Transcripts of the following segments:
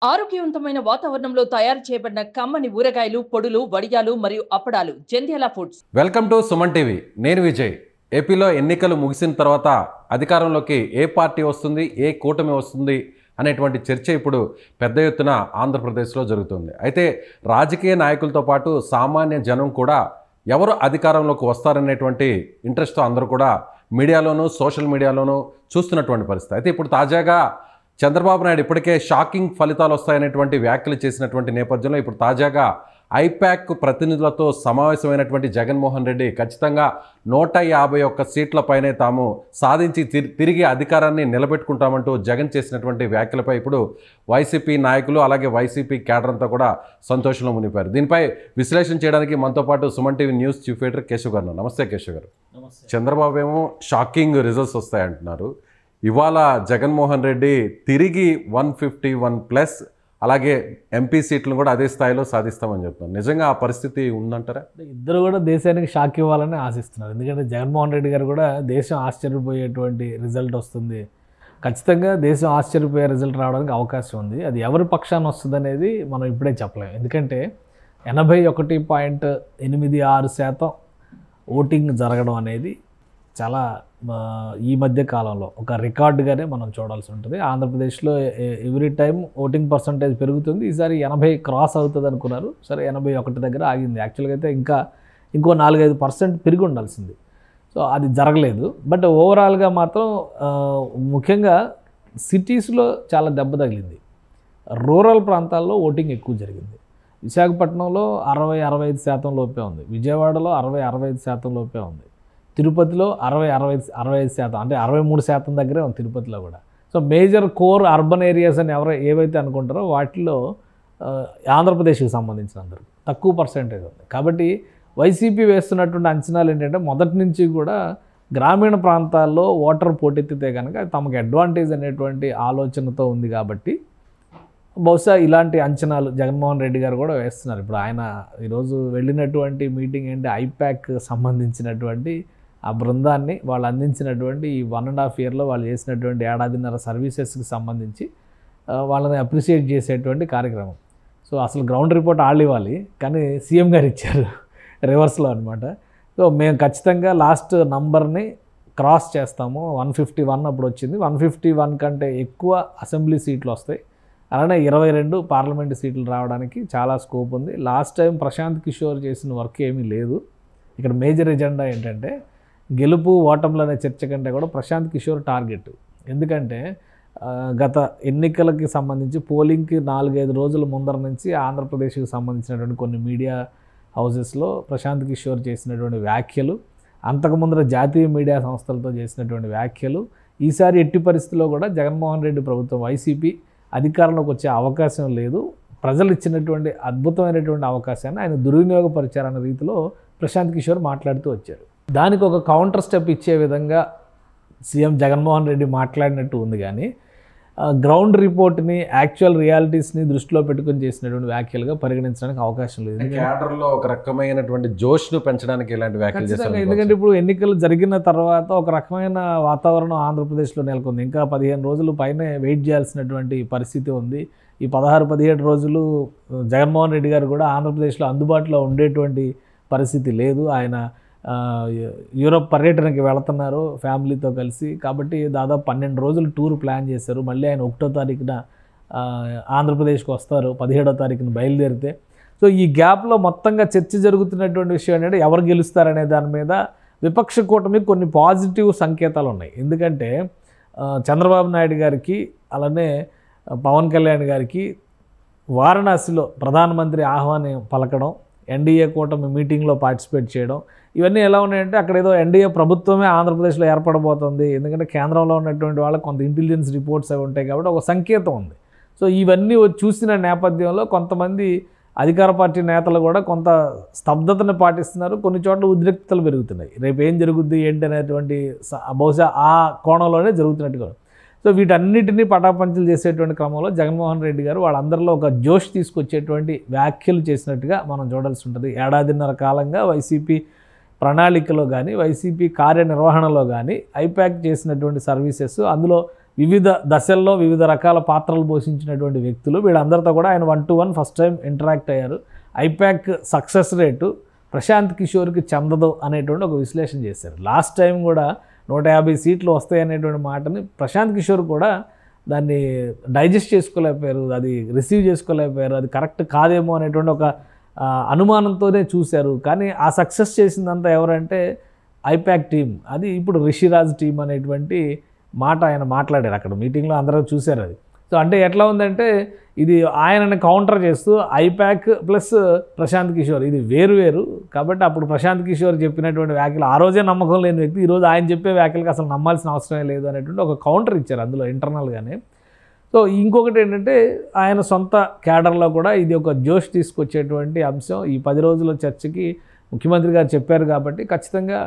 ఆరోగ్యవంతమైన వాతావరణంలో తయారు చేయబడిన కమ్మని ఊరగాయలు, పొడులు, వడియాలు మరియు అప్పడాలు Jandhyala foods. Welcome to Suman TV. నేను విజయ్. ఏపీలో ఎన్నికలు ముగిసిన తర్వాత అధికారంలోకి ఏ పార్టీ వస్తుంది, ఏ కూటమి వస్తుంది అనేటువంటి చర్చ ఇప్పుడు పెద్ద ఎత్తున ఆంధ్రప్రదేశ్లో జరుగుతుంది. అయితే రాజకీయ నాయకులతో పాటు సామాన్య జనం కూడా ఎవరు అధికారంలోకి వస్తారనేటువంటి ఇంట్రెస్ట్తో అందరూ కూడా మీడియాలోనూ సోషల్ మీడియాలోనూ చూస్తున్నటువంటి పరిస్థితి. అయితే ఇప్పుడు తాజాగా చంద్రబాబు నాయుడు ఇప్పటికే షాకింగ్ ఫలితాలు వస్తాయనేటువంటి వ్యాఖ్యలు చేసినటువంటి నేపథ్యంలో ఇప్పుడు తాజాగా ఐపాక్ ప్రతినిధులతో సమావేశమైనటువంటి జగన్మోహన్ రెడ్డి ఖచ్చితంగా 151 సీట్లపైనే తాము సాధించి తిరిగి అధికారాన్ని నిలబెట్టుకుంటామంటూ జగన్ చేసినటువంటి వ్యాఖ్యలపై ఇప్పుడు వైసీపీ నాయకులు అలాగే వైసీపీ క్యాడర్ అంతా కూడా సంతోషంలో మునిపారు. దీనిపై విశ్లేషణ చేయడానికి మనతో పాటు Suman TV news chief editor Keshav గారు. నమస్తే కేశవ్ గారు. చంద్రబాబు ఏమో షాకింగ్ రిజల్ట్స్ వస్తాయంటున్నారు. ఇవాళ జగన్మోహన్ రెడ్డి తిరిగి 151+ అలాగే ఎంపీ సీట్లను కూడా అదే స్థాయిలో సాధిస్తామని చెప్తున్నారు. నిజంగా ఆ పరిస్థితి ఉందంటారా? ఇద్దరు కూడా దేశానికి షాక్ ఇవ్వాలని ఆశిస్తున్నారు. ఎందుకంటే జగన్మోహన్ రెడ్డి గారు కూడా దేశం ఆశ్చర్యపోయేటువంటి రిజల్ట్ వస్తుంది, ఖచ్చితంగా దేశం ఆశ్చర్యపోయే రిజల్ట్ రావడానికి అవకాశం ఉంది. అది ఎవరి పక్షాన వస్తుంది అనేది మనం ఇప్పుడే చెప్పలేము. ఎందుకంటే 81.86% ఓటింగ్ జరగడం అనేది చాలా ఈ మధ్య కాలంలో ఒక రికార్డుగానే మనం చూడాల్సి ఉంటుంది. ఆంధ్రప్రదేశ్లో ఎవ్రీ టైం ఓటింగ్ పర్సంటేజ్ పెరుగుతుంది. ఈసారి 80 క్రాస్ అవుతుంది అనుకున్నారు, సరే 81 దగ్గర ఆగింది. యాక్చువల్గా అయితే ఇంకో 4-5% పెరిగి ఉండాల్సింది. సో అది జరగలేదు. బట్ ఓవరాల్గా మాత్రం ముఖ్యంగా సిటీస్లో చాలా దెబ్బ తగిలింది. రూరల్ ప్రాంతాల్లో ఓటింగ్ ఎక్కువ జరిగింది. విశాఖపట్నంలో 60-65% లోపే ఉంది, విజయవాడలో 60-65% లోపే ఉంది, తిరుపతిలో 60-65% అంటే 63% దగ్గరే ఉంది తిరుపతిలో కూడా. So major core urban areas అని ఏవైతే అనుకుంటారో వాటిలో ఆంధ్రప్రదేశ్కి సంబంధించిన అందరూ తక్కువ పర్సెంటేజ్ ఉంది. కాబట్టి వైసీపీ వేస్తున్నటువంటి అంచనాలు ఏంటంటే మొదటి నుంచి కూడా గ్రామీణ ప్రాంతాల్లో ఓటర్ పోటెత్తితే కనుక తమకు అడ్వాంటేజ్ అనేటువంటి ఆలోచనతో ఉంది. కాబట్టి బహుశా ఇలాంటి అంచనాలు జగన్మోహన్ రెడ్డి గారు కూడా వేస్తున్నారు. ఇప్పుడు ఆయన ఈరోజు వెళ్ళినటువంటి మీటింగ్ ఏంటి, ఐపాక్ సంబంధించినటువంటి ఆ బృందాన్ని వాళ్ళు అందించినటువంటి ఈ 1.5 ఇయర్లో వాళ్ళు చేసినటువంటి ఏడాదిన్నర సర్వీసెస్కి సంబంధించి వాళ్ళని అప్రిషియేట్ చేసేటువంటి కార్యక్రమం. సో అసలు గ్రౌండ్ రిపోర్ట్ వాళ్ళు ఇవ్వాలి, కానీ సీఎం గారు ఇచ్చారు రివర్స్లో అనమాట. సో మేము ఖచ్చితంగా లాస్ట్ నంబర్ని క్రాస్ చేస్తాము. 151 అప్పుడు వచ్చింది. 151 కంటే ఎక్కువ అసెంబ్లీ సీట్లు వస్తాయి, అలానే 22 పార్లమెంటు సీట్లు రావడానికి చాలా స్కోప్ ఉంది. లాస్ట్ టైం ప్రశాంత్ కిషోర్ చేసిన వర్క్ ఏమీ లేదు. ఇక్కడ మేజర్ ఎజెండా ఏంటంటే గెలుపు ఓటములు అనే చర్చ కంటే కూడా ప్రశాంత్ కిషోర్ టార్గెట్. ఎందుకంటే గత ఎన్నికలకి సంబంధించి పోలింగ్కి 4-5 రోజుల ముందర నుంచి ఆంధ్రప్రదేశ్కి సంబంధించినటువంటి కొన్ని మీడియా హౌసెస్లో ప్రశాంత్ కిషోర్ చేసినటువంటి వ్యాఖ్యలు, అంతకుముందర జాతీయ మీడియా సంస్థలతో చేసినటువంటి వ్యాఖ్యలు, ఈసారి ఎట్టి పరిస్థితుల్లో కూడా జగన్మోహన్ రెడ్డి ప్రభుత్వం వైసీపీ అధికారంలోకి వచ్చే అవకాశం లేదు, ప్రజలు ఇచ్చినటువంటి అద్భుతమైనటువంటి అవకాశాన్ని ఆయన దుర్వినియోగపరిచారన్న రీతిలో ప్రశాంత్ కిషోర్ మాట్లాడుతూ వచ్చారు. దానికి ఒక కౌంటర్ స్టెప్ ఇచ్చే విధంగా సీఎం జగన్మోహన్ రెడ్డి మాట్లాడినట్టు ఉంది, కానీ గ్రౌండ్ రిపోర్ట్ని యాక్చువల్ రియాలిటీస్ని దృష్టిలో పెట్టుకుని చేసినటువంటి వ్యాఖ్యలుగా పరిగణించడానికి అవకాశం లేదు. క్యాడర్లో ఒక రకమైనటువంటి జోష్ను పెంచడానికి ఇలాంటి వ్యాఖ్యలు చేస్తారు. ఎందుకంటే ఇప్పుడు ఎన్నికలు జరిగిన తర్వాత ఒక రకమైన వాతావరణం ఆంధ్రప్రదేశ్లో నెలకొంది. ఇంకా 15 రోజులు పైనే వెయిట్ చేయాల్సినటువంటి పరిస్థితి ఉంది. ఈ 16-17 రోజులు జగన్మోహన్ రెడ్డి గారు కూడా ఆంధ్రప్రదేశ్లో అందుబాటులో ఉండేటువంటి పరిస్థితి లేదు. ఆయన యూరోప్ పర్యటనకి వెళుతున్నారు ఫ్యామిలీతో కలిసి. కాబట్టి దాదాపు 12 రోజులు టూర్ ప్లాన్ చేశారు. మళ్ళీ ఆయన 1వ తారీఖున ఆంధ్రప్రదేశ్కి వస్తారు, 17వ తారీఖున బయలుదేరితే. సో ఈ గ్యాప్లో మొత్తంగా చర్చ జరుగుతున్నటువంటి విషయం ఏంటంటే ఎవరు గెలుస్తారనే దాని మీద విపక్ష కూటమికి కొన్ని పాజిటివ్ సంకేతాలు ఉన్నాయి. ఎందుకంటే చంద్రబాబు నాయుడు గారికి అలానే పవన్ కళ్యాణ్ గారికి వారణాసిలో ప్రధానమంత్రి ఆహ్వానం పలకడం, ఎన్డీఏ కూటమి మీటింగ్లో పార్టిసిపేట్ చేయడం, ఇవన్నీ ఎలా ఉన్నాయంటే అక్కడ ఏదో ఎన్డీఏ ప్రభుత్వమే ఆంధ్రప్రదేశ్లో ఏర్పడబోతుంది. ఎందుకంటే కేంద్రంలో ఉన్నటువంటి వాళ్ళకి కొంత ఇంటెలిజెన్స్ రిపోర్ట్స్ అవి ఉంటాయి కాబట్టి ఒక సంకేతం ఉంది. సో ఇవన్నీ చూసిన నేపథ్యంలో కొంతమంది అధికార పార్టీ నేతలు కూడా కొంత స్తబ్దతను పాటిస్తున్నారు, కొన్ని చోట్ల ఉద్రిక్తతలు పెరుగుతున్నాయి. రేపు ఏం జరుగుద్ది ఏంటి అనేటువంటి బహుశా ఆ కోణంలోనే జరుగుతున్నట్టుగా. సో వీటన్నిటినీ పటాపంచలు చేసేటువంటి క్రమంలో జగన్మోహన్ రెడ్డి గారు వాళ్ళందరిలో ఒక జోష్ తీసుకొచ్చేటువంటి వ్యాఖ్యలు చేసినట్టుగా మనం చూడాల్సి ఉంటుంది. ఏడాదిన్నర కాలంగా వైసీపీ ప్రణాళికలో కానీ వైసీపీ కార్యనిర్వహణలో కానీ ఐపాక్ చేసినటువంటి సర్వీసెస్, అందులో వివిధ దశల్లో వివిధ రకాల పాత్రలు పోషించినటువంటి వ్యక్తులు. వీళ్ళందరితో కూడా ఆయన 1-to-1 ఫస్ట్ టైం ఇంటరాక్ట్ అయ్యారు. ఐపాక్ సక్సెస్ రేటు ప్రశాంత్ కిషోర్కి చెందదు అనేటువంటి ఒక విశ్లేషణ చేశారు. లాస్ట్ టైం కూడా 150 సీట్లు వస్తాయి అనేటువంటి మాటని ప్రశాంత్ కిషోర్ కూడా దాన్ని డైజెస్ట్ చేసుకోలేకపోయారు, అది రిసీవ్ చేసుకోలేకపోయారు, అది కరెక్ట్ కాదేమో అనేటువంటి ఒక అనుమానంతోనే చూశారు. కానీ ఆ సక్సెస్ చేసిందంతా ఎవరంటే ఐపాక్ టీం. అది ఇప్పుడు రిషిరాజ్ టీం అనేటువంటి మాట ఆయన మాట్లాడారు అక్కడ మీటింగ్లో, అందరూ చూశారు అది. సో అంటే ఎట్లా ఉందంటే ఇది ఆయనని కౌంటర్ చేస్తూ ఐపాక్ ప్లస్ ప్రశాంత్ కిషోర్ ఇది వేరు. కాబట్టి అప్పుడు ప్రశాంత్ కిషోర్ చెప్పినటువంటి వ్యాఖ్యలు ఆ రోజే నమ్మకం లేని వ్యక్తి ఈరోజు ఆయన చెప్పే వ్యాఖ్యలకు అసలు నమ్మాల్సిన అవసరమే లేదు అనేటువంటి ఒక కౌంటర్ ఇచ్చారు అందులో ఇంటర్నల్గానే. సో ఇంకొకటి ఏంటంటే ఆయన సొంత క్యాడర్లో కూడా ఇది ఒక జోష్ తీసుకొచ్చేటువంటి అంశం. ఈ 10 రోజుల చర్చకి ముఖ్యమంత్రి గారు చెప్పారు కాబట్టి ఖచ్చితంగా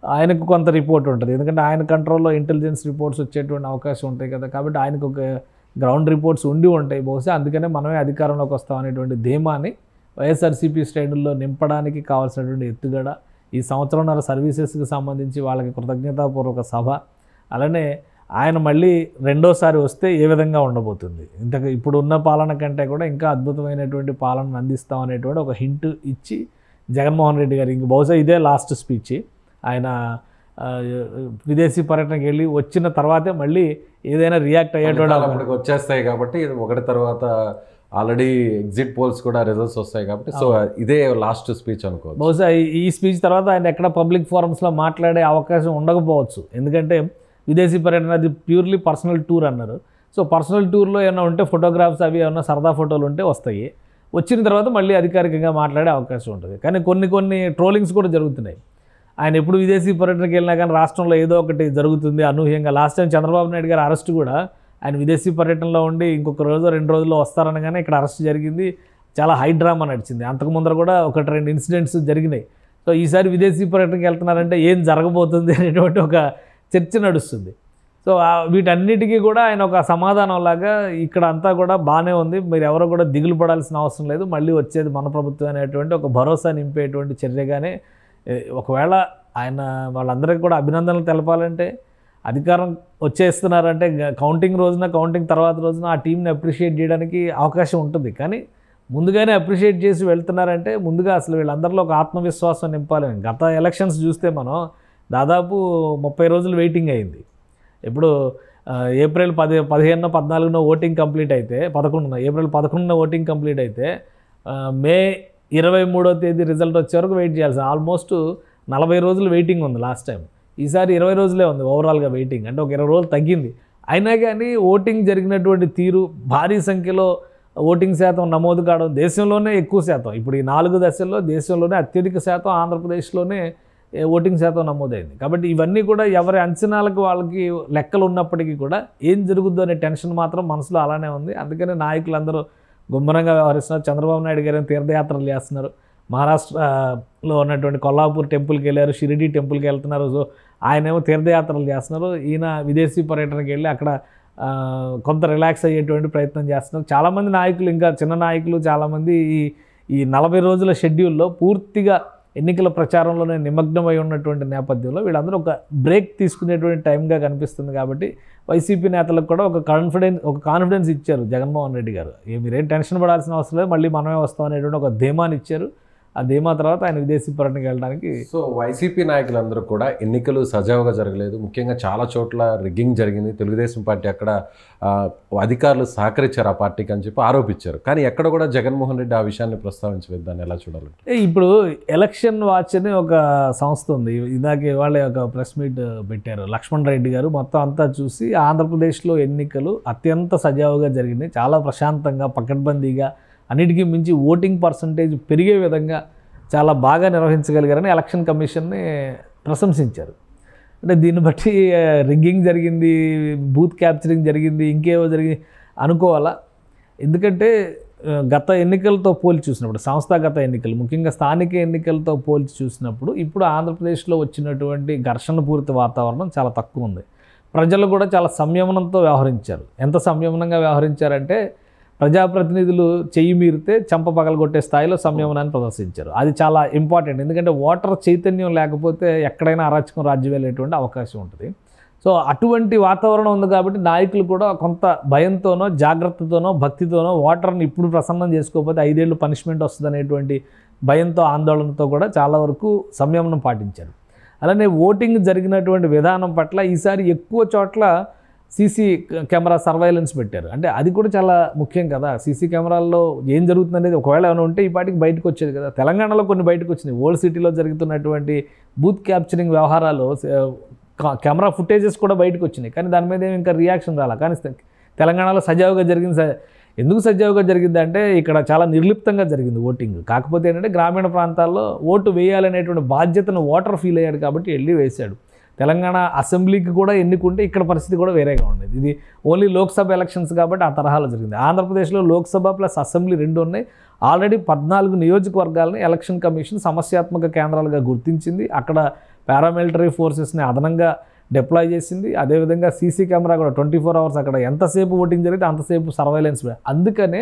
ఆయనకు కొంత రిపోర్ట్ ఉంటుంది. ఎందుకంటే ఆయన కంట్రోల్లో ఇంటెలిజెన్స్ రిపోర్ట్స్ వచ్చేటువంటి అవకాశం ఉంటాయి కదా. కాబట్టి ఆయనకు ఒక గ్రౌండ్ రిపోర్ట్స్ ఉండి ఉంటాయి బహుశా. అందుకనే మనమే అధికారంలోకి వస్తాం అనేటువంటి ధీమాని వైఎస్ఆర్సీపీ శ్రేణుల్లో నింపడానికి కావాల్సినటువంటి ఎత్తుగడ, ఈ సంవత్సరంన్నర సర్వీసెస్కి సంబంధించి వాళ్ళకి కృతజ్ఞతాపూర్వక సభ, అలానే ఆయన మళ్ళీ రెండోసారి వస్తే ఏ విధంగా ఉండబోతుంది, ఇప్పుడు ఉన్న పాలన కంటే కూడా ఇంకా అద్భుతమైనటువంటి పాలనను అందిస్తాం అనేటువంటి ఒక హింట్ ఇచ్చి జగన్మోహన్ రెడ్డి గారు ఇంక బహుశా ఇదే లాస్ట్ స్పీచ్. ఆయన విదేశీ పర్యటనకి వెళ్ళి వచ్చిన తర్వాతే మళ్ళీ ఏదైనా రియాక్ట్ అయ్యేటువంటి వచ్చేస్తాయి కాబట్టి ఒకటి తర్వాత ఆల్రెడీ ఎగ్జిట్ పోల్స్ కూడా రిజల్ట్స్ వస్తాయి కాబట్టి సో ఇదే లాస్ట్ స్పీచ్ అనుకో. బహుశా ఈ స్పీచ్ తర్వాత ఆయన ఎక్కడ పబ్లిక్ ఫోరమ్స్లో మాట్లాడే అవకాశం ఉండకపోవచ్చు. ఎందుకంటే విదేశీ పర్యటన అది ప్యూర్లీ పర్సనల్ టూర్ అన్నారు. సో పర్సనల్ టూర్లో ఏమైనా ఉంటే ఫోటోగ్రాఫ్స్ అవి ఏమన్నా సరదా ఫోటోలు ఉంటే వస్తాయి, వచ్చిన తర్వాత మళ్ళీ అధికారికంగా మాట్లాడే అవకాశం ఉంటుంది. కానీ కొన్ని ట్రోలింగ్స్ కూడా జరుగుతున్నాయి. ఆయన ఎప్పుడు విదేశీ పర్యటనకి వెళ్ళినా కానీ రాష్ట్రంలో ఏదో ఒకటి జరుగుతుంది అనూహ్యంగా. లాస్ట్ టైం చంద్రబాబు నాయుడు గారి అరెస్ట్ కూడా ఆయన విదేశీ పర్యటనలో ఉండి ఇంకొక రోజు 2 రోజుల్లో వస్తారనగానే ఇక్కడ అరెస్ట్ జరిగింది. చాలా హై డ్రామా నడిచింది. అంతకు ముందర కూడా 1-2 ఇన్సిడెంట్స్ జరిగినాయి. సో ఈసారి విదేశీ పర్యటనకి వెళ్తున్నారంటే ఏం జరగబోతుంది అనేటువంటి ఒక చర్చ నడుస్తుంది. సో వీటన్నిటికీ కూడా ఆయన ఒక సమాధానంలాగా ఇక్కడ అంతా కూడా బాగానే ఉంది, మీరు ఎవరో కూడా దిగులు పడాల్సిన అవసరం లేదు, మళ్ళీ వచ్చేది మన ప్రభుత్వం అనేటువంటి ఒక భరోసా నింపేటువంటి చర్యగానే. ఒకవేళ ఆయన వాళ్ళందరికీ కూడా అభినందనలు తెలపాలంటే అధికారం వచ్చేస్తున్నారంటే కౌంటింగ్ రోజున కౌంటింగ్ తర్వాత రోజున ఆ టీంని అప్రిషియేట్ చేయడానికి అవకాశం ఉంటుంది. కానీ ముందుగానే అప్రిషియేట్ చేసి వెళ్తున్నారంటే ముందుగా అసలు వీళ్ళందరిలో ఒక ఆత్మవిశ్వాసం నింపాలని. గత ఎలక్షన్స్ చూస్తే మనం దాదాపు 30 రోజులు వెయిటింగ్ అయింది. ఇప్పుడు ఏప్రిల్ 15, 14 ఓటింగ్ కంప్లీట్ అయితే 11 ఏప్రిల్ 11 ఓటింగ్ కంప్లీట్ అయితే మే 23వ తేదీ రిజల్ట్ వచ్చే వరకు వెయిట్ చేయాల్సి ఆల్మోస్ట్ 40 రోజులు వెయిటింగ్ ఉంది లాస్ట్ టైం. ఈసారి 20 రోజులే ఉంది ఓవరాల్గా వెయిటింగ్, అంటే ఒక 20 రోజులు తగ్గింది. అయినా కానీ ఓటింగ్ జరిగినటువంటి తీరు, భారీ సంఖ్యలో ఓటింగ్ శాతం నమోదు కావడం, దేశంలోనే ఎక్కువ శాతం, ఇప్పుడు ఈ 4 దశల్లో దేశంలోనే అత్యధిక శాతం ఆంధ్రప్రదేశ్లోనే ఓటింగ్ శాతం నమోదైంది. కాబట్టి ఇవన్నీ కూడా ఎవరి అంచనాలకు వాళ్ళకి లెక్కలు ఉన్నప్పటికీ కూడా ఏం జరుగుద్దో అనే టెన్షన్ మాత్రం మనసులో అలానే ఉంది. అందుకనే నాయకులందరూ గుమ్మరంగా వ్యవహరిస్తున్నారు. చంద్రబాబు నాయుడు గారు తీర్థయాత్రలు చేస్తున్నారు, మహారాష్ట్రలో ఉన్నటువంటి కొల్లాపూర్ టెంపుల్కి వెళ్ళారు, షిరిడి టెంపుల్కి వెళ్తున్నారు. సో ఆయనేమో తీర్థయాత్రలు చేస్తున్నారు, ఈయన విదేశీ పర్యటనకి వెళ్ళి అక్కడ కొంత రిలాక్స్ అయ్యేటువంటి ప్రయత్నం చేస్తున్నారు. చాలామంది నాయకులు, ఇంకా చిన్న నాయకులు చాలామంది ఈ 40 రోజుల షెడ్యూల్లో పూర్తిగా ఎన్నికల ప్రచారంలోనే నిమగ్నమై ఉన్నటువంటి నేపథ్యంలో వీళ్ళందరూ ఒక బ్రేక్ తీసుకునేటువంటి టైంగా కనిపిస్తుంది. కాబట్టి వైసీపీ నేతలకు కూడా ఒక కాన్ఫిడెన్స్ ఇచ్చారు జగన్మోహన్ రెడ్డి గారు. మీరేం టెన్షన్ పడాల్సిన అవసరం లేదు, మళ్ళీ మనమే వస్తాం అనేటువంటి ఒక ధీమాని ఇచ్చారు. ఆ ధీమా తర్వాత ఆయన విదేశీ పర్యటనకి వెళ్ళడానికి. సో వైసీపీ నాయకులందరూ కూడా ఎన్నికలు సజావుగా జరగలేదు, ముఖ్యంగా చాలా చోట్ల రిగ్గింగ్ జరిగింది, తెలుగుదేశం పార్టీ అక్కడ అధికారులు సహకరించారు ఆ పార్టీకి అని చెప్పి ఆరోపించారు. కానీ ఎక్కడ కూడా జగన్మోహన్ రెడ్డి ఆ విషయాన్ని ప్రస్తావించలేదు. దాన్ని ఎలా చూడాలంటే ఇప్పుడు ఎలక్షన్ వాచ్ అని ఒక సంస్థ ఉంది, ఇందాక వాళ్ళే ఒక ప్రెస్ మీట్ పెట్టారు లక్ష్మణ్ రెడ్డి గారు. మొత్తం అంతా చూసి ఆంధ్రప్రదేశ్లో ఎన్నికలు అత్యంత సజావుగా జరిగినాయి, చాలా ప్రశాంతంగా పకడ్బందీగా, అన్నిటికీ మించి ఓటింగ్ పర్సంటేజ్ పెరిగే విధంగా చాలా బాగా నిర్వహించగలిగారని ఎలక్షన్ కమిషన్ని ప్రశంసించారు. అంటే దీన్ని బట్టి రిగ్గింగ్ జరిగింది, బూత్ క్యాప్చరింగ్ జరిగింది, ఇంకేవో జరిగి అనుకోవాలా. ఎందుకంటే గత ఎన్నికలతో పోల్చి చూసినప్పుడు, సంస్థాగత ఎన్నికలు ముఖ్యంగా స్థానిక ఎన్నికలతో పోల్చి చూసినప్పుడు ఇప్పుడు ఆంధ్రప్రదేశ్లో వచ్చినటువంటి ఘర్షణపూరిత వాతావరణం చాలా తక్కువ ఉంది. ప్రజలు కూడా చాలా సంయమనంతో వ్యవహరించారు. ఎంత సంయమనంగా వ్యవహరించారంటే ప్రజాప్రతినిధులు చెయ్యి మీరితే చంప పగలగొట్టే స్థాయిలో సంయమనాన్ని ప్రదర్శించారు. అది చాలా ఇంపార్టెంట్, ఎందుకంటే ఓటర్ చైతన్యం లేకపోతే ఎక్కడైనా అరాచకం రాజ్యం వెళ్ళేటువంటి అవకాశం ఉంటుంది. సో అటువంటి వాతావరణం ఉంది కాబట్టి నాయకులు కూడా కొంత భయంతోనో జాగ్రత్తతోనో భక్తితోనో ఓటర్ని ఇప్పుడు ప్రసన్నం చేసుకోకపోతే 5 ఏళ్ళు పనిష్మెంట్ వస్తుంది అనేటువంటి భయంతో ఆందోళనతో కూడా చాలా వరకు సంయమనం పాటించారు. అలానే ఓటింగ్ జరిగినటువంటి విధానం పట్ల ఈసారి ఎక్కువ చోట్ల సీసీ కెమెరా సర్వైలెన్స్ పెట్టారు. అంటే అది కూడా చాలా ముఖ్యం కదా. సీసీ కెమెరాల్లో ఏం జరుగుతుంది అనేది ఒకవేళ ఏమైనా ఉంటే ఈ పాటికి బయటకు వచ్చేది కదా. తెలంగాణలో కొన్ని బయటకు వచ్చినాయి. ఓల్డ్ సిటీలో జరుగుతున్నటువంటి బూత్ క్యాప్చరింగ్ వ్యవహారాలు కెమెరా ఫుటేజెస్ కూడా బయటకు వచ్చినాయి. కానీ దాని మీద ఇంకా రియాక్షన్ రాలా. కానీ తెలంగాణలో సజావుగా జరిగింది. ఎందుకు సజావుగా జరిగింది అంటే ఇక్కడ చాలా నిర్లిప్తంగా జరిగింది ఓటింగ్. కాకపోతే ఏంటంటే గ్రామీణ ప్రాంతాల్లో ఓటు వేయాలనేటువంటి బాధ్యతను ఓటర్ ఫీల్ అయ్యాడు కాబట్టి వెళ్ళి వేశాడు. తెలంగాణ అసెంబ్లీకి కూడా ఎన్నుకుంటే ఇక్కడ పరిస్థితి కూడా వేరేగా ఉండేది. ఇది ఓన్లీ లోక్సభ ఎలక్షన్స్ కాబట్టి ఆ తరహాలో జరిగింది. ఆంధ్రప్రదేశ్లో లోక్సభ ప్లస్ అసెంబ్లీ 2 ఉన్నాయి. ఆల్రెడీ 14 నియోజకవర్గాలని ఎలక్షన్ కమిషన్ సమస్యాత్మక కేంద్రాలుగా గుర్తించింది. అక్కడ పారామిలిటరీ ఫోర్సెస్ని అదనంగా డిప్లాయ్ చేసింది. అదేవిధంగా సీసీ కెమెరా కూడా 24 hours అక్కడ ఎంతసేపు ఓటింగ్ జరిగితే అంతసేపు సర్వైలెన్స్. అందుకనే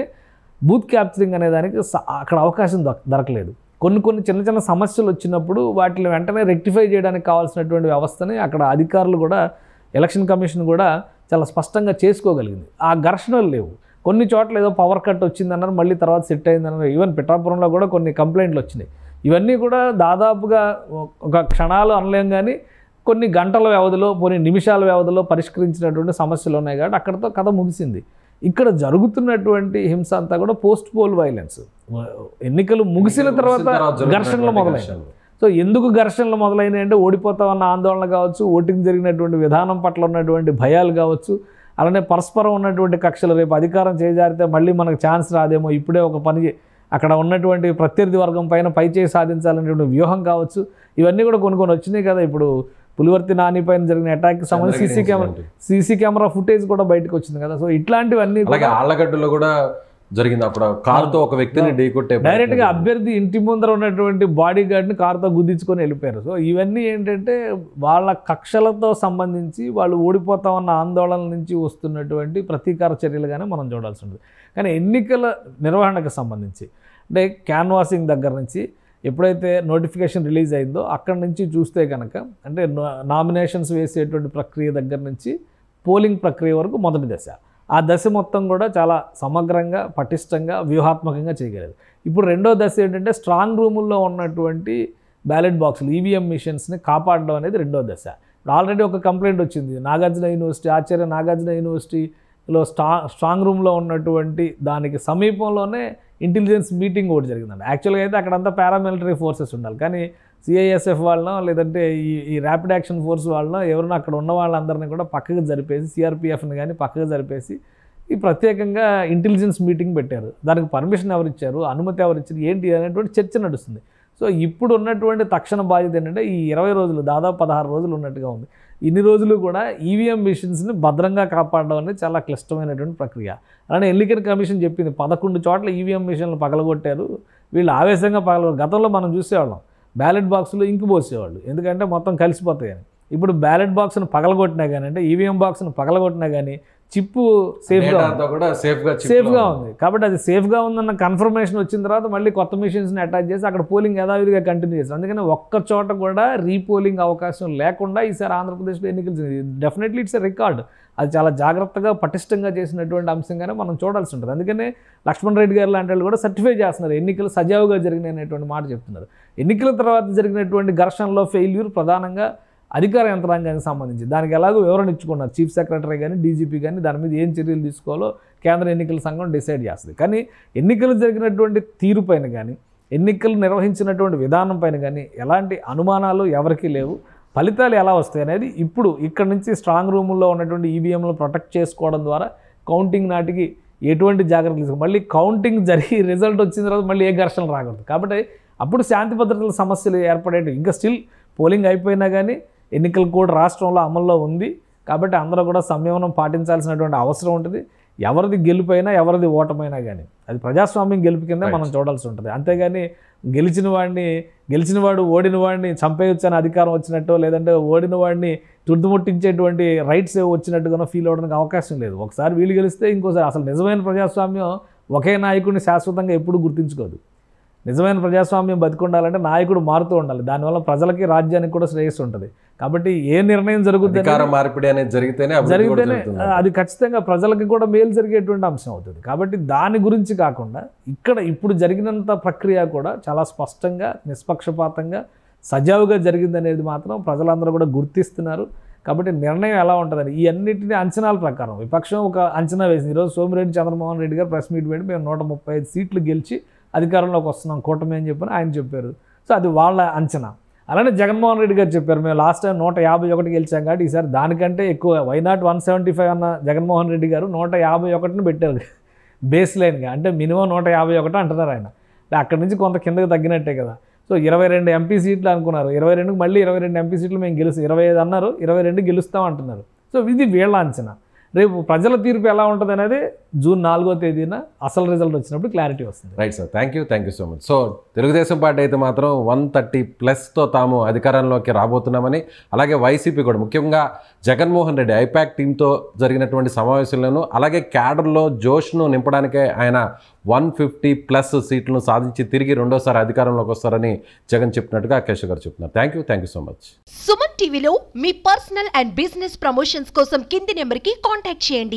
బూత్ క్యాప్చరింగ్ అనే దానికి అక్కడ అవకాశం దొరకలేదు. కొన్ని చిన్న చిన్న సమస్యలు వచ్చినప్పుడు వాటిని వెంటనే రెక్టిఫై చేయడానికి కావాల్సినటువంటి వ్యవస్థని అక్కడ అధికారులు కూడా ఎలక్షన్ కమిషన్ కూడా చాలా స్పష్టంగా చేసుకోగలిగింది. ఆ ఘర్షణలు లేవు. కొన్ని చోట్ల ఏదో పవర్ కట్ వచ్చిందన్నారు, మళ్ళీ తర్వాత సెట్ అయిందన్నారు. ఈవెన్ పిఠాపురంలో కూడా కొన్ని కంప్లైంట్లు వచ్చినాయి. ఇవన్నీ కూడా దాదాపుగా ఒక క్షణాలు అనలేం కానీ కొన్ని గంటల వ్యవధిలో కొన్ని నిమిషాల వ్యవధిలో పరిష్కరించినటువంటి సమస్యలు ఉన్నాయి కాబట్టి అక్కడితో కథ ముగిసింది. ఇక్కడ జరుగుతున్నటువంటి హింస అంతా కూడా పోస్ట్ పోల్ వైలెన్స్. ఎన్నికలు ముగిసిన తర్వాత ఘర్షణలు మొదలైనాయి. సో ఎందుకు ఘర్షణలు మొదలైనాయి అంటే ఓడిపోతామన్న ఆందోళన కావచ్చు, ఓటింగ్ జరిగినటువంటి విధానం పట్ల ఉన్నటువంటి భయాలు కావచ్చు, అలానే పరస్పరం ఉన్నటువంటి కక్షలు, రేపు అధికారం చేజారితే మళ్ళీ మనకు ఛాన్స్ రాదేమో, ఇప్పుడే ఒక పని అక్కడ ఉన్నటువంటి ప్రత్యర్థి వర్గం పైన పైచేయి సాధించాలనేటువంటి వ్యూహం కావచ్చు. ఇవన్నీ కూడా కొన్ని వచ్చినాయి కదా. ఇప్పుడు పులివర్తి నాని పైన జరిగిన అటాక్కి సంబంధించి సీసీ కెమెరా ఫుటేజ్ కూడా బయటకు వచ్చింది కదా. సో ఇట్లాంటివన్నీ ఆళ్ళగడ్డలో కూడా జరిగింది. అప్పుడు కారుతో ఒక వ్యక్తిని ఢీకొట్టే డైరెక్ట్గా అభ్యర్థి ఇంటి ముందర ఉన్నటువంటి బాడీ గార్డ్ని కారుతో గుద్దించుకొని వెళ్ళిపోయారు. సో ఇవన్నీ ఏంటంటే వాళ్ళ కక్షలతో సంబంధించి వాళ్ళు ఓడిపోతామన్న ఆందోళన నుంచి వస్తున్నటువంటి ప్రతీకార చర్యలుగానే మనం చూడాల్సి ఉంటుంది. కానీ ఎన్నికల నిర్వహణకు సంబంధించి అంటే క్యాన్వాసింగ్ దగ్గర నుంచి ఎప్పుడైతే నోటిఫికేషన్ రిలీజ్ అయిందో అక్కడి నుంచి చూస్తే కనుక అంటే నామినేషన్స్ వేసేటువంటి ప్రక్రియ దగ్గర నుంచి పోలింగ్ ప్రక్రియ వరకు మొదటి దశ, ఆ దశ మొత్తం కూడా చాలా సమగ్రంగా పటిష్టంగా వ్యూహాత్మకంగా చేయగలరు. ఇప్పుడు రెండో దశ ఏంటంటే స్ట్రాంగ్ రూముల్లో ఉన్నటువంటి బ్యాలెట్ బాక్సులు ఈవీఎం మిషన్స్ని కాపాడడం అనేది రెండో దశ. ఆల్రెడీ ఒక కంప్లైంట్ వచ్చింది. నాగార్జున యూనివర్సిటీ ఆచార్య నాగార్జున యూనివర్సిటీలో స్ట్రాంగ్ రూమ్లో ఉన్నటువంటి దానికి సమీపంలోనే ఇంటెలిజెన్స్ మీటింగ్ ఒకటి జరిగిందండి. యాక్చువల్గా అయితే అక్కడంతా పారామిలిటరీ ఫోర్సెస్ ఉండాలి. కానీ సిఐఎస్ఎఫ్ వాళ్ళనో లేదంటే ఈ ర్యాపిడ్ యాక్షన్ ఫోర్స్ వాళ్ళనో ఎవరైనా అక్కడ ఉన్న వాళ్ళందరినీ కూడా పక్కకు జరిపేసి సిఆర్పిఎఫ్ని కానీ పక్కకు జరిపేసి ఈ ప్రత్యేకంగా ఇంటెలిజెన్స్ మీటింగ్ పెట్టారు. దానికి పర్మిషన్ ఎవరు ఇచ్చారు, అనుమతి ఎవరు ఇచ్చారు, ఏంటి అనేటువంటి చర్చ నడుస్తుంది. సో ఇప్పుడు ఉన్నటువంటి తక్షణ బాధ్యత ఏంటంటే ఈ 20 రోజులు దాదాపు 16 రోజులు ఉన్నట్టుగా ఉంది. ఇన్ని రోజులు కూడా ఈవీఎం మిషన్స్ని భద్రంగా కాపాడడం అనేది చాలా క్లిష్టమైనటువంటి ప్రక్రియ. అలానే ఎన్నికల కమిషన్ చెప్పింది 11 చోట్ల ఈవీఎం మిషన్లు పగలగొట్టారు. వీళ్ళు ఆవేశంగా గతంలో మనం చూసేవాళ్ళం బ్యాలెట్ బాక్సులు ఇంకు పోసేవాళ్ళు, ఎందుకంటే మొత్తం కలిసిపోతాయని. ఇప్పుడు బ్యాలెట్ బాక్స్ను పగలగొట్టినా కానీ అంటే ఈవీఎం బాక్స్ను పగలగొట్టినా కానీ చిప్పు సేఫ్గా ఉంది. కాబట్టి అది సేఫ్గా ఉందన్న కన్ఫర్మేషన్ వచ్చిన తర్వాత మళ్ళీ కొత్త మిషన్స్ని అటాచ్ చేసి అక్కడ పోలింగ్ యథావిధిగా కంటిన్యూ చేస్తారు. అందుకని ఒక్క చోట కూడా రీపోలింగ్ అవకాశం లేకుండా ఈసారి ఆంధ్రప్రదేశ్లో ఎన్నికలు డెఫినెట్లీ ఇట్స్ ఎ రికార్డ్. అది చాలా జాగ్రత్తగా పటిష్టంగా చేసినటువంటి అంశంగానే మనం చూడాల్సి ఉంటుంది. అందుకనే లక్ష్మణ్ రెడ్డి గారు లాంటి వాళ్ళు కూడా సర్టిఫై చేస్తున్నారు ఎన్నికలు సజావుగా జరిగినాయి అనేటువంటి మాట చెప్తున్నారు. ఎన్నికల తర్వాత జరిగినటువంటి ఘర్షణలో ఫెయిల్యూర్ ప్రధానంగా అధికార యంత్రాంగానికి సంబంధించి దానికి ఎలాగో వివరణ ఇచ్చుకున్నారు. చీఫ్ సెక్రటరీ కానీ డీజీపీ కానీ దాని మీద ఏం చర్యలు తీసుకోవాలో కేంద్ర ఎన్నికల సంఘం డిసైడ్ చేస్తుంది. కానీ ఎన్నికలు జరిగినటువంటి తీరు పైన కానీ ఎన్నికలు నిర్వహించినటువంటి విధానం పైన కానీ ఎలాంటి అనుమానాలు ఎవరికీ లేవు. ఫలితాలు ఎలా వస్తాయి అనేది ఇప్పుడు ఇక్కడ నుంచి స్ట్రాంగ్ రూముల్లో ఉన్నటువంటి ఈవీఎంలు ప్రొటెక్ట్ చేసుకోవడం ద్వారా కౌంటింగ్ నాటికి ఎటువంటి జాగ్రత్తలు తీసుకోవాలి. మళ్ళీ కౌంటింగ్ జరిగి రిజల్ట్ వచ్చిన తర్వాత మళ్ళీ ఏ ఘర్షణలు రాకూడదు. కాబట్టి అప్పుడు శాంతి భద్రతల సమస్యలు ఏర్పడేవి. ఇంకా స్టిల్ పోలింగ్ అయిపోయినా కానీ ఎన్నికల కోడ్ రాష్ట్రంలో అమల్లో ఉంది. కాబట్టి అందరూ కూడా సంయమనం పాటించాల్సినటువంటి అవసరం ఉంటుంది. ఎవరిది గెలుపైనా ఎవరిది ఓటమైనా కానీ అది ప్రజాస్వామ్యం గెలుపు కింద మనం చూడాల్సి ఉంటుంది. అంతేగాని గెలిచినవాడు ఓడిన వాడిని చంపేయొచ్చు అని అధికారం వచ్చినట్టు లేదంటే ఓడిన వాడిని తుడిముట్టించేటువంటి రైట్స్ వచ్చినట్టుగా ఫీల్ అవ్వడానికి అవకాశం లేదు. ఒకసారి వీళ్ళు గెలిస్తే ఇంకోసారి అసలు నిజమైన ప్రజాస్వామ్యం ఒకే నాయకుడిని శాశ్వతంగా ఎప్పుడూ గుర్తించుకోదు. నిజమైన ప్రజాస్వామ్యం బతికుండాలంటే నాయకుడు మారుతూ ఉండాలి. దానివల్ల ప్రజలకి రాజ్యానికి కూడా శ్రేయస్సు ఉంటుంది. కాబట్టి ఏ నిర్ణయం జరుగుతుంది అధికార మార్పిడి అనేది జరిగితేనే అది ఖచ్చితంగా ప్రజలకి కూడా మేలు జరిగేటువంటి అంశం అవుతుంది. కాబట్టి దాని గురించి కాకుండా ఇప్పుడు జరిగినంత ప్రక్రియ కూడా చాలా స్పష్టంగా, నిష్పక్షపాతంగా, సజావుగా జరిగిందనేది మాత్రం ప్రజలందరూ కూడా గుర్తిస్తున్నారు. కాబట్టి నిర్ణయం ఎలా ఉంటుందని ఈ అన్నింటినీ అంచనాల ప్రకారం విపక్షం ఒక అంచనా వేసింది. ఈరోజు సోమిరెడ్డి చంద్రమోహన్ రెడ్డి గారు ప్రెస్ మీట్ పెట్టి మేము 135 సీట్లు గెలిచి అధికారంలోకి వస్తున్నాం కూటమి అని చెప్పని ఆయన చెప్పారు. సో అది వాళ్ళ అంచనా. అలానే జగన్మోహన్ రెడ్డి గారు చెప్పారు మేము లాస్ట్ టైం 151 గెలిచాం కాబట్టి ఈసారి దానికంటే ఎక్కువ వైనాట్ 175 అన్న జగన్మోహన్ రెడ్డి గారు 151ని పెట్టారు బేస్ లైన్గా. అంటే మినిమం 151 అంటున్నారు ఆయన. అక్కడి నుంచి కొంత కిందకి తగ్గినట్టే కదా. సో 22 ఎంపీ సీట్లు అనుకున్నారు, 22కి మళ్ళీ 22 ఎంపీ సీట్లు మేము 25 అన్నారు, 22 గెలుస్తాం అంటున్నారు. సో ఇది వీళ్ళ అంచనా. రేపు ప్రజల తీర్పు ఎలా ఉంటుంది అనేది జూన్ 4వ తేదీన అసలు రిజల్ట్ వచ్చినప్పుడు క్లారిటీ వస్తుంది. Right sir, thank you so much. So Telugu Desam party అయితే మాత్రం 130+తో తాము అధికారంలోకి రాబోతున్నామని, అలాగే వైసీపీ కూడా ముఖ్యంగా జగన్మోహన్ రెడ్డి ఐపాక్ టీంతో జరిగినటువంటి సమావేశంలోనూ అలాగే క్యాడర్లో జోష్ను నింపడానికే ఆయన 150+ సీట్లను సాధించి తిరిగి రెండోసారి అధికారంలోకి వస్తారని జగన్ చెప్పినట్టుగా కేశవ్ గారు చెప్తున్నారు. Thank you so much. Suman టీవీలో మీ పర్సనల్ అండ్ బిజినెస్ ప్రమోషన్స్ కోసం కింది నెంబర్కి కాంటాక్ట్ చేయండి.